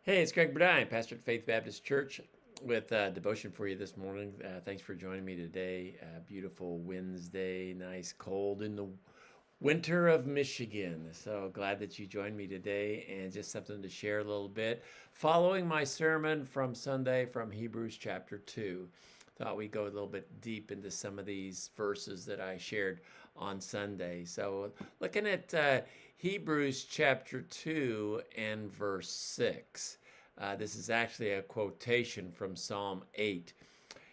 Hey, it's Greg Burdine, pastor at Faith Baptist Church, with devotion for you this morning. Thanks for joining me today. Beautiful Wednesday, nice cold in the winter of Michigan. So glad that you joined me today, and just something to share a little bit. Following my sermon from Sunday from Hebrews chapter 2. Thought we'd go a little bit deep into some of these verses that I shared on Sunday. So looking at Hebrews chapter 2 and verse 6. This is actually a quotation from Psalm 8.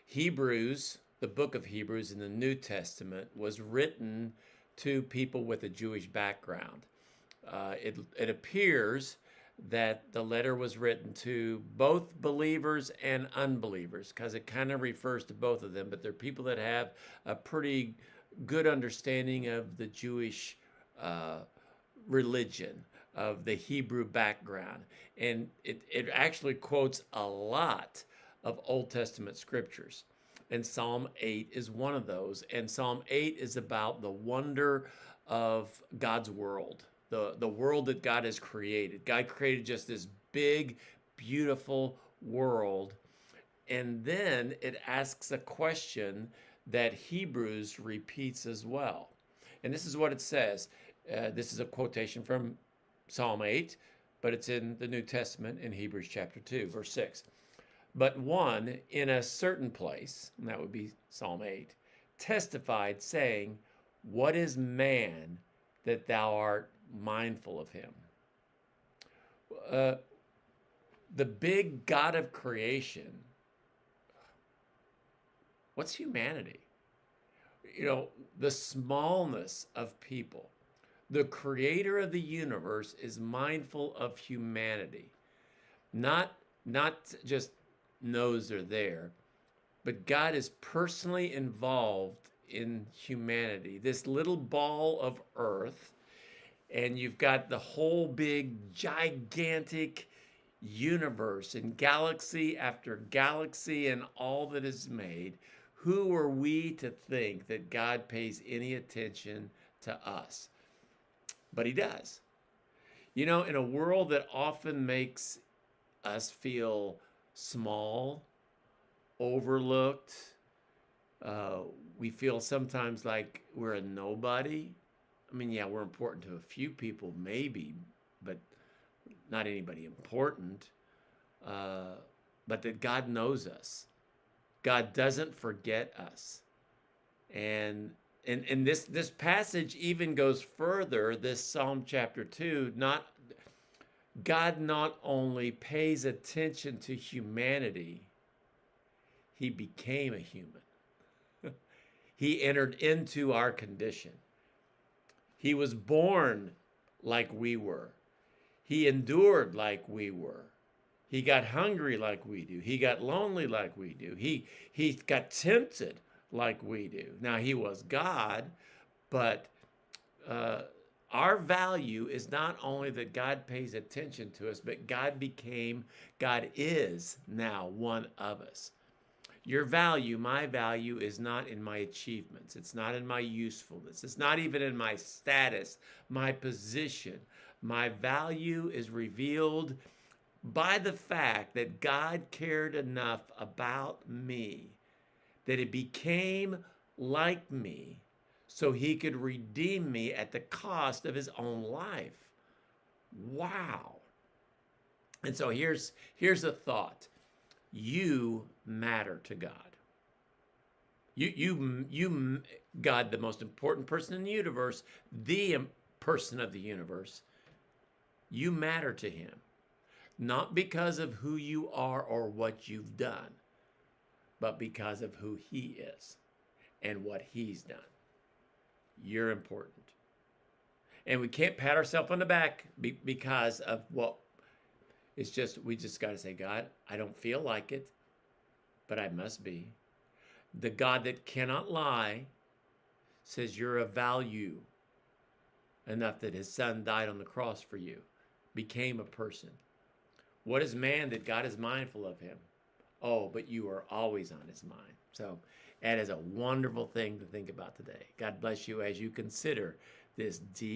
Hebrews, the book of Hebrews in the New Testament, was written to people with a Jewish background. It appears that the letter was written to both believers and unbelievers, because it kind of refers to both of them, but they're people that have a pretty good understanding of the Jewish religion, of the Hebrew background. And it actually quotes a lot of Old Testament scriptures. And Psalm 8 is one of those. And Psalm 8 is about the wonder of God's world, the world that God has created. God created just this big, beautiful world. And then it asks a question that Hebrews repeats as well. And this is what it says. This is a quotation from Psalm 8, but it's in the New Testament in Hebrews chapter 2, verse 6. But one in a certain place, and that would be Psalm 8, testified, saying, "What is man that thou art mindful of him?" The big God of creation, what's humanity? The smallness of people. The creator of the universe is mindful of humanity. Not just knows they're there, but God is personally involved in humanity. This little ball of earth, and you've got the whole big, gigantic universe and galaxy after galaxy and all that is made. Who are we to think that God pays any attention to us? But he does. In a world that often makes us feel small, overlooked, we feel sometimes like we're a nobody. I mean, yeah, we're important to a few people, maybe, but not anybody important. But that God knows us. God doesn't forget us. And this passage even goes further, this Psalm chapter 2, God not only pays attention to humanity, he became a human. He entered into our condition. He was born like we were. He endured like we were. He got hungry like we do. He got lonely like we do. He got tempted like we do. Now, he was God, but our value is not only that God pays attention to us, but God is now one of us. Your value, my value, is not in my achievements. It's not in my usefulness. It's not even in my status, my position. My value is revealed by the fact that God cared enough about me that he became like me so he could redeem me at the cost of his own life. Wow. And so here's a thought. You matter to God. You, God, the most important person in the universe, the person of the universe, you matter to him. Not because of who you are or what you've done, but because of who he is and what he's done. You're important. And we can't pat ourselves on the back because of what it's just, we just got to say, God, I don't feel like it, but I must be. The God that cannot lie says you're of value enough that his son died on the cross for you, became a person. What is man that God is mindful of him? Oh, but you are always on his mind. So that is a wonderful thing to think about today. God bless you as you consider this deep